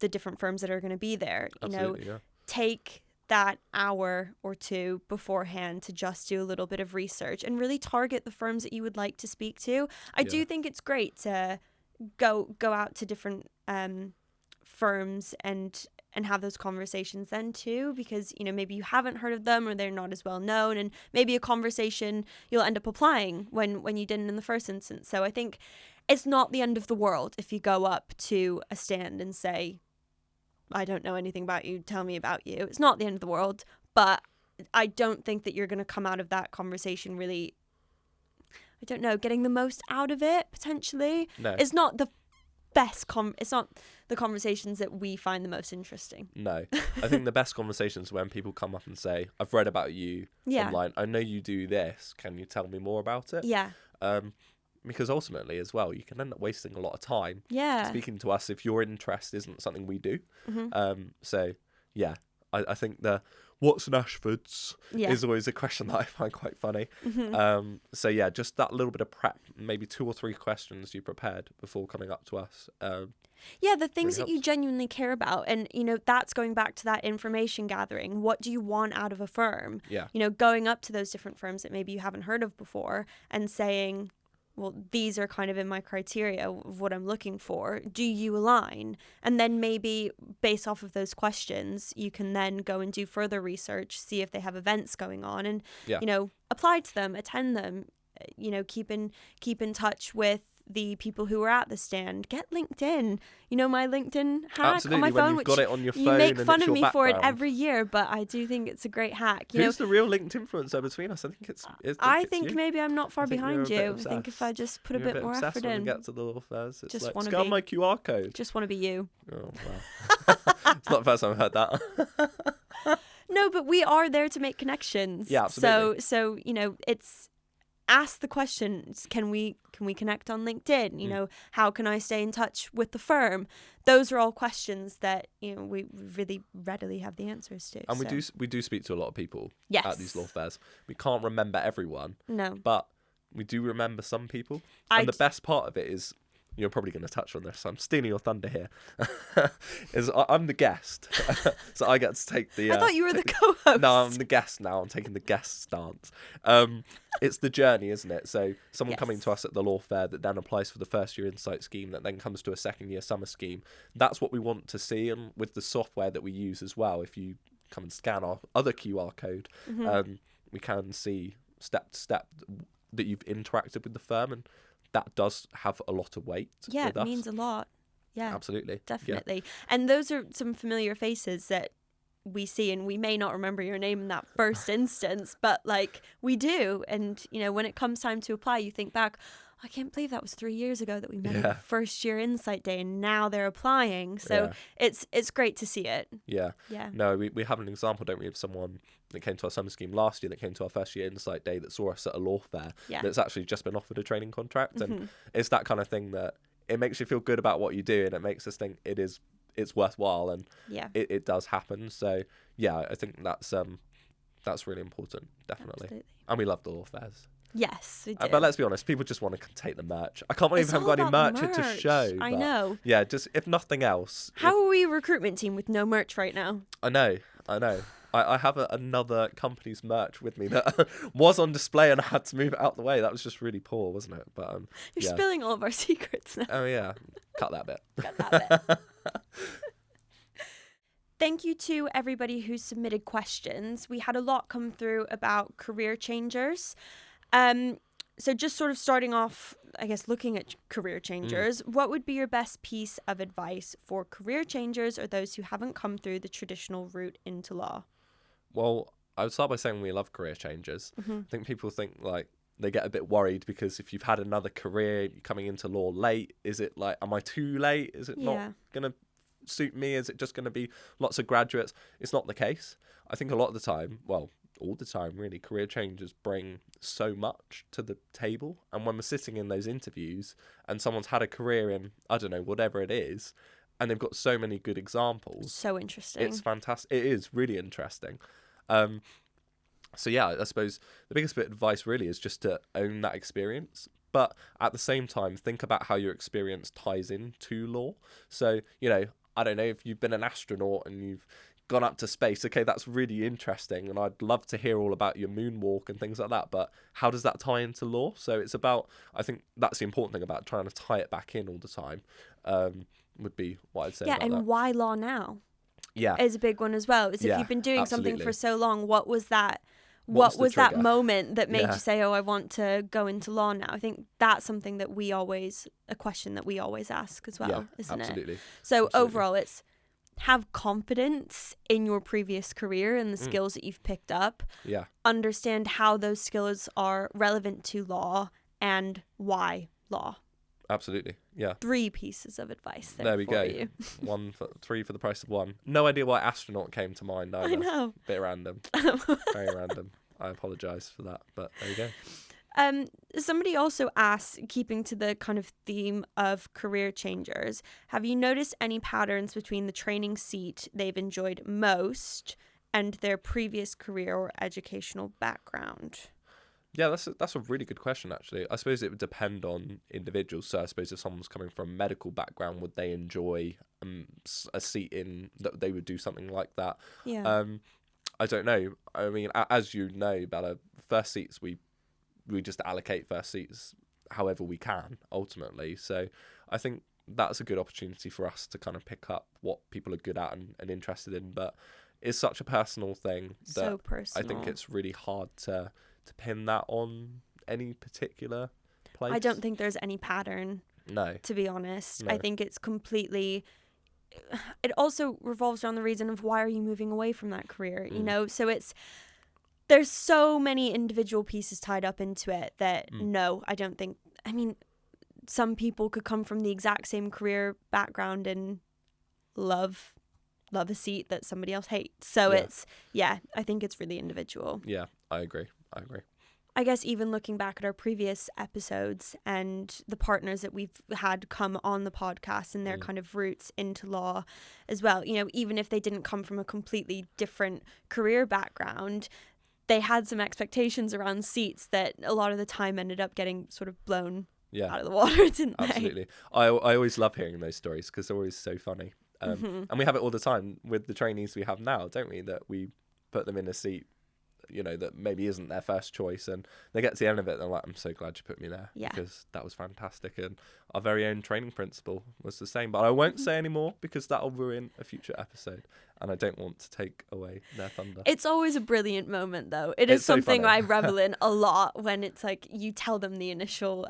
the different firms that are going to be there. Absolutely, take that hour or two beforehand to just do a little bit of research and really target the firms that you would like to speak to. I do think it's great to go out to different firms and have those conversations then too, because maybe you haven't heard of them or they're not as well known, and maybe a conversation you'll end up applying when you didn't in the first instance. So I think it's not the end of the world if you go up to a stand and say, I don't know anything about you, tell me about you. It's not the end of the world, but I don't think that you're going to come out of that conversation really, getting the most out of it, potentially. No. It's not the best, it's not the conversations that we find the most interesting. No. I think the best conversations when people come up and say, I've read about you online. I know you do this. Can you tell me more about it? Yeah. Because ultimately as well, you can end up wasting a lot of time speaking to us if your interest isn't something we do. So yeah, I think the what's an Ashfords is always a question that I find quite funny. So yeah, just that little bit of prep, maybe 2 or 3 questions you prepared before coming up to us. The things really that you genuinely care about. And, that's going back to that information gathering. What do you want out of a firm? Yeah. Going up to those different firms that maybe you haven't heard of before and saying, well, these are kind of in my criteria of what I'm looking for. Do you align? And then maybe based off of those questions, you can then go and do further research, see if they have events going on and, apply to them, attend them, keep in touch with the people who are at the stand. Get LinkedIn. My LinkedIn hack Absolutely, on my phone, which got it on your phone, you make and fun it's of your me for it background. every year, but I do think it's a great hack. Who's the real LinkedIn influencer between us? I think maybe I'm not far behind you. I think if I just put a bit more effort in. When we get to the law fairs, it's just like, wanna scan be- my QR code. Just want to be you. Oh, wow. It's not the first time I've heard that. No, but we are there to make connections. Yeah, absolutely. So it's ask the questions. Can we connect on LinkedIn? How can I stay in touch with the firm? Those are all questions that we really readily have the answers to. And we do speak to a lot of people yes. at these law fairs. We can't remember everyone. No. But we do remember some people. And the best part of it is, you're probably going to touch on this, so I'm stealing your thunder here, is I'm the guest. So I get to take the... I thought you were the co-host. No, I'm the guest now. I'm taking the guest stance. It's the journey, isn't it? So someone coming to us at the law fair that then applies for the first year insight scheme that then comes to a second year summer scheme. That's what we want to see. And with the software that we use as well, if you come and scan our other QR code, we can see step to step that you've interacted with the firm, and that does have a lot of weight. Yeah, it means a lot. Yeah, absolutely, definitely. Yeah. And those are some familiar faces that we see, and we may not remember your name in that first instance, but like we do. And you know, when it comes time to apply, you think back, I can't believe that was 3 years ago that we met at first year insight day, and now they're applying. So it's great to see it. Yeah. No, we have an example, don't we, of someone that came to our summer scheme last year, that came to our first year insight day, that saw us at a law fair, that's actually just been offered a training contract. And it's that kind of thing that it makes you feel good about what you do, and it makes us think it's worthwhile, and it does happen. So yeah, I think that's really important, definitely. Absolutely. And we love the law fairs. Yes, we do. But let's be honest, people just want to take the merch. I can't believe we haven't got any merch to show. I know. Yeah, just if nothing else. How are we a recruitment team with no merch right now? I know. I have another company's merch with me that was on display, and I had to move it out the way. That was just really poor, wasn't it? But you're spilling all of our secrets now. Oh yeah, cut that bit. Cut that bit. Thank you to everybody who submitted questions. We had a lot come through about career changers. So just sort of starting off, I guess, looking at career changers, what would be your best piece of advice for career changers or those who haven't come through the traditional route into law? Well, I would start by saying we love career changers. I think people think like they get a bit worried because if you've had another career, you're coming into law late, is it like, am I too late? Is it not going to suit me? Is it just going to be lots of graduates? It's not the case. I think a lot of the time, well, all the time really, career changers bring so much to the table. And when we're sitting in those interviews and someone's had a career in, I don't know, whatever it is, and they've got so many good examples. So interesting. It's fantastic. It is really interesting. So yeah, I suppose the biggest bit of advice really is just to own that experience. But at the same time, think about how your experience ties into law. So, you know, I don't know, if you've been an astronaut and you've gone up to space, okay, that's really interesting, and I'd love to hear all about your moonwalk and things like that, but how does that tie into law? So it's about, I think that's the important thing about trying to tie it back in all the time, would be what I'd say about and that. Why law now? Yeah. Is a big one as well. Is if you've been doing something for so long, what was that? What was that moment that made you say, oh, I want to go into law now? I think that's something that a question that we always ask as well, isn't it? So overall, it's have confidence in your previous career and the skills that you've picked up. Yeah. Understand how those skills are relevant to law and why law. Absolutely. Yeah. 3 pieces of advice there we go. You. 3 for the price of 1. No idea why astronaut came to mind either. I know. Bit random. Very random. I apologise for that, but there you go. Somebody also asked, keeping to the kind of theme of career changers, have you noticed any patterns between the training seat they've enjoyed most and their previous career or educational background? Yeah, that's a really good question, actually. I suppose it would depend on individuals. So I suppose if someone's coming from a medical background, would they enjoy a seat in that they would do something like that? Yeah. I don't know. I mean, as you know, Bella, first seats, we just allocate first seats however we can, ultimately. So I think that's a good opportunity for us to kind of pick up what people are good at and interested in. But it's such a personal thing that so personal. I think it's really hard to pin that on any particular place. I don't think there's any pattern. No. To be honest. No. I think it's completely... It also revolves around the reason of why are you moving away from that career, you know? So there's so many individual pieces tied up into it that no, I don't think... I mean, some people could come from the exact same career background and love a seat that somebody else hates. So I think it's really individual. Yeah, I agree. I guess even looking back at our previous episodes and the partners that we've had come on the podcast and their kind of roots into law as well, you know, even if they didn't come from a completely different career background, they had some expectations around seats that a lot of the time ended up getting sort of blown Yeah. out of the water, didn't they? Absolutely. I always love hearing those stories because they're always so funny. And we have it all the time with the trainees we have now, don't we? That we put them in a seat, you know, that maybe isn't their first choice, and they get to the end of it and they're like, I'm so glad you put me there, because that was fantastic. And our very own training principal was the same, but I won't say any more because that'll ruin a future episode, and I don't want to take away their thunder. It's always a brilliant moment, though. It's something so I revel in a lot, when it's like you tell them the initial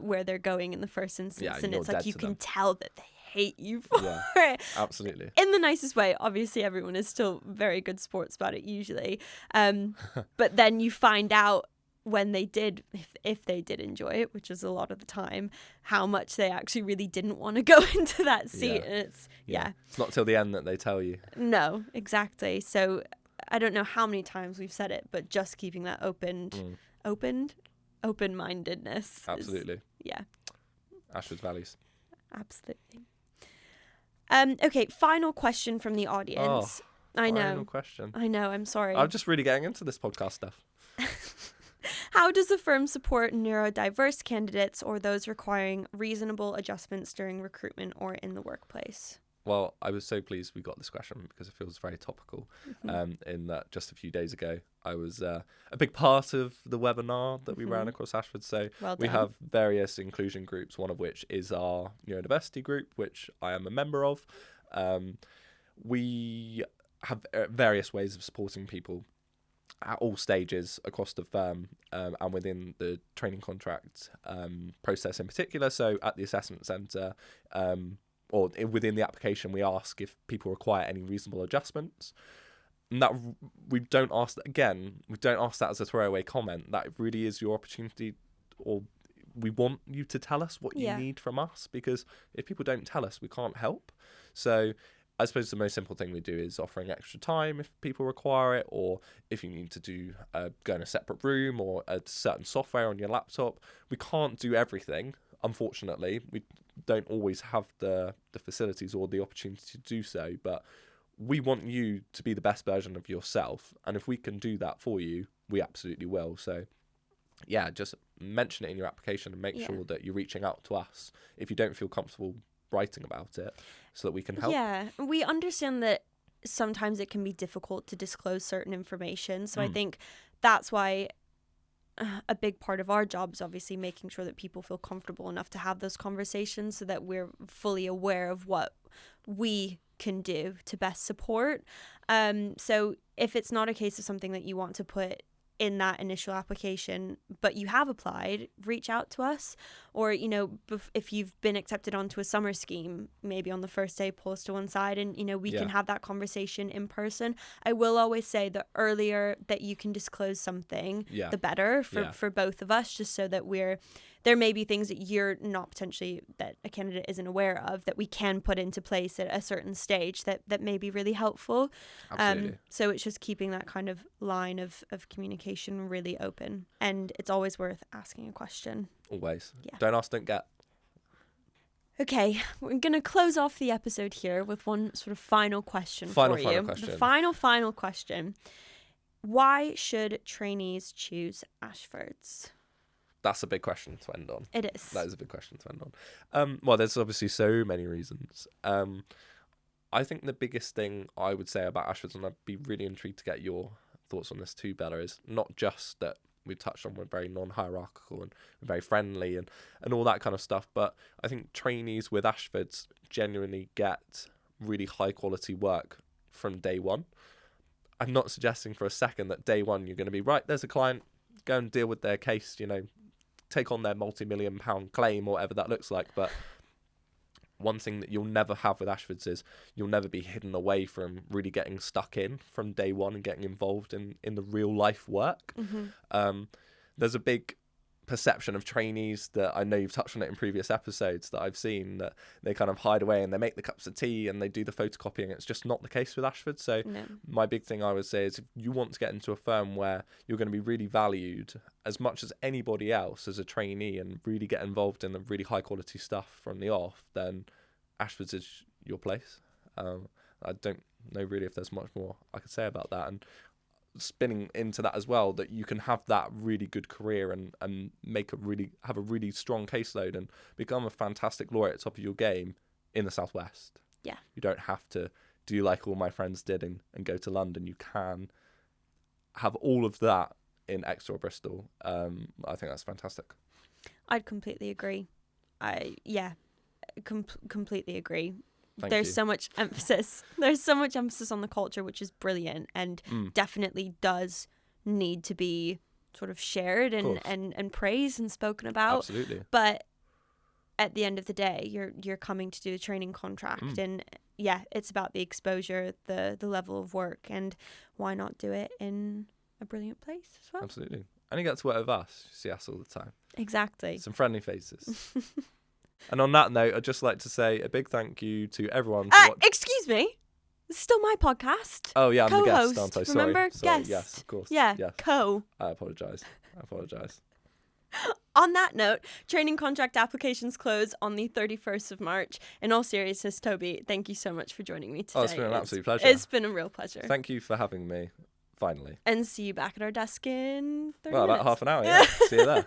where they're going in the first instance, and it's like you can tell that they hate you for it. Absolutely. In the nicest way. Obviously, everyone is still very good sports about it usually. But then you find out when they did, if they did enjoy it, which is a lot of the time, how much they actually really didn't want to go into that seat. And it's it's not till the end that they tell you. No, exactly. So I don't know how many times we've said it, but just keeping that open-mindedness. Absolutely. Yeah. Ashford's values. Absolutely. Okay, final question from the audience. I know. Final question. I know, I'm sorry. I'm just really getting into this podcast stuff. How does the firm support neurodiverse candidates or those requiring reasonable adjustments during recruitment or in the workplace? Well, I was so pleased we got this question because it feels very topical. In that just a few days ago, I was a big part of the webinar that we ran across Ashford. So we have various inclusion groups, one of which is our neurodiversity group, which I am a member of. We have various ways of supporting people at all stages across the firm, and within the training contract process in particular. So at the assessment centre, or within the application, we ask if people require any reasonable adjustments. And that we don't ask that as a throwaway comment. That really is your opportunity, or we want you to tell us what you need from us, because if people don't tell us, we can't help. So I suppose the most simple thing we do is offering extra time if people require it, or if you need to go in a separate room or a certain software on your laptop. We can't do everything, unfortunately. We don't always have the facilities or the opportunity to do so, but we want you to be the best version of yourself, and if we can do that for you, we absolutely will. So yeah, just mention it in your application and make sure that you're reaching out to us if you don't feel comfortable writing about it, so that we can help. Yeah, we understand that sometimes it can be difficult to disclose certain information, so I think that's why a big part of our job is obviously making sure that people feel comfortable enough to have those conversations, so that we're fully aware of what we can do to best support. So if it's not a case of something that you want to put in that initial application, but you have applied, reach out to us. Or, if you've been accepted onto a summer scheme, maybe on the first day, pull us to one side and, we can have that conversation in person. I will always say the earlier that you can disclose something, the better for both of us, just so that there may be things that you're not potentially, that a candidate isn't aware of, that we can put into place at a certain stage that may be really helpful. Absolutely. So it's just keeping that kind of line of communication really open. And it's always worth asking a question. Always. Yeah. Don't ask, don't get. Okay, we're going to close off the episode here with one sort of final question for you. The final question. Why should trainees choose Ashfords? That's a big question to end on. It is. That is a big question to end on. Well, there's obviously so many reasons. I think the biggest thing I would say about Ashfords, and I'd be really intrigued to get your thoughts on this too, Bella, is not just that we've touched on we're very non-hierarchical and very friendly and all that kind of stuff, but I think trainees with Ashfords genuinely get really high quality work from day one. I'm not suggesting for a second that day one you're going to be, right, there's a client, go and deal with their case, take on their multi-million-pound claim or whatever that looks like. But one thing that you'll never have with Ashfords is you'll never be hidden away from really getting stuck in from day one and getting involved in the real life work. There's a big perception of trainees that I know you've touched on it in previous episodes that I've seen, that they kind of hide away and they make the cups of tea and they do the photocopying. It's just not the case with Ashford. So my big thing I would say is if you want to get into a firm where you're going to be really valued as much as anybody else as a trainee and really get involved in the really high quality stuff from the off, then Ashford's is your place. I don't know really if there's much more I could say about that. And spinning into that as well, that you can have that really good career and have a really strong caseload and become a fantastic lawyer at the top of your game in the Southwest. Yeah. You don't have to do like all my friends did and go to London. You can have all of that in Exeter or Bristol. I think that's fantastic. I'd completely agree. Completely agree. Thank There's you. so much emphasis. There's so much emphasis on the culture, which is brilliant and definitely does need to be sort of shared and praised and spoken about. Absolutely. But at the end of the day, you're coming to do a training contract, and it's about the exposure, the level of work, and why not do it in a brilliant place as well? Absolutely. And you get to work with us. You see us all the time. Exactly. Some friendly faces. And on that note, I'd just like to say a big thank you to everyone. Excuse me. It's still my podcast. Oh, yeah, I'm the Co-host, guest, aren't I? Sorry. remember? Guest. Yes, of course. Yeah, yes. I apologise. On that note, training contract applications close on the 31st of March. In all seriousness, Toby, thank you so much for joining me today. Oh, it's been an absolute pleasure. It's been a real pleasure. Thank you for having me, finally. And see you back at our desk in 30 minutes. Well, about half an hour, yeah. See you there.